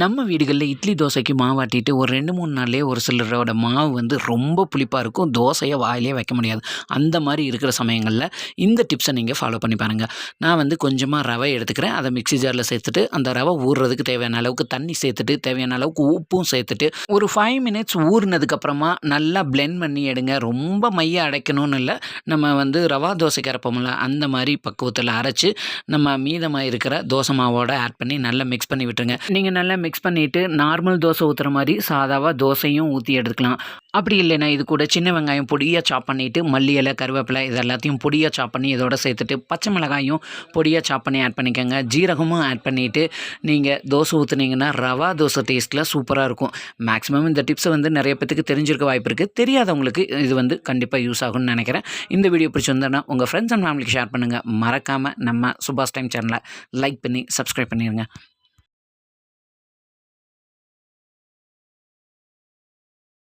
நம்ம வீடுகள்ல இட்லி, தோசைக்கு மாவாட்டிட்டு ஒரு 2, 3 நாள்லயே ஒரு சிலரோட மாவு வந்து ரொம்ப புளிப்பா இருக்கும். தோசைய வாயிலேயே வைக்க முடியாது. அந்த மாரி இருக்கிற சமயங்கள்ல இந்த டிப்ஸ நீங்க ஃபாலோ பண்ணி பாருங்க. நான் வந்து கொஞ்சமா ரவை எடுத்துக்கிறேன். அத மிக்ஸி ஜார்ல சேர்த்துட்டு, அந்த ரவை ஊறுறதுக்கு தேவையான அளவுக்கு தண்ணி சேர்த்துட்டு, தேவையான அளவுக்கு உப்பும் சேர்த்துட்டு, ஒரு 5 மினிட்ஸ் ஊறுனதுக்கு அப்புறமா நல்லா பிளெண்ட் பண்ணி எடுங்க. ரொம்ப மைய அடைக்கணும்னு இல்ல. நம்ம வந்து ரவா தோசைக்கு அரைப்போம்ல, அந்த மாரி பக்குவத்தில அரைச்சு, நம்ம மீதமா இருக்கிற தோசை மாவோட ஆட் பண்ணி நல்லா மிக்ஸ் பண்ணி விட்டுருங்க. நீங்க நல்லா மிக்ஸ் பண்ணிட்டு நார்மல் தோசை ஊத்துற மாரி சாதாவா தோசையும் ஊத்தி எடுத்துக்கலாம். அப்படி இல்லைன்னா இது கூட சின்ன வெங்காயம் பொடியா சாப் பண்ணிட்டு, மல்லி இலை, கருவேப்பிலை இது எல்லாத்தையும் பொடியா சாப் பண்ணி இதோட சேர்த்துட்டு, பச்சை மிளகாயும் பொடியா சாப் பண்ணி ஆட் பண்ணிக்கங்க. ஜீரகமும் ஆட் பண்ணிட்டு, நீங்க தோசை ஊத்துனீங்கன்னா ரவா தோசை டேஸ்ட்ல சூப்பரா இருக்கும். மேக்ஸிமம் இந்த டிப்ஸ வந்து நெறைய பேத்துக்கு தெரிஞ்சிருக்க வாய்ப்பு இருக்கு. தெரியாதவங்களுக்கு இது வந்து கண்டிப்பா யூஸ் ஆகும்னு நெனைக்கிறேன். இந்த வீடியோ பிடிச்சிருந்ததுன்னா உங்க ஃப்ரெண்ட்ஸ் அண்ட் ஃபேமிலிக்கு ஷேர் பண்ணுங்க. மறக்காம நம்ம சுபாஷ் டைம் சேனலை லைக் பண்ணி சப்ஸ்கிரைப் பண்ணிருங்க.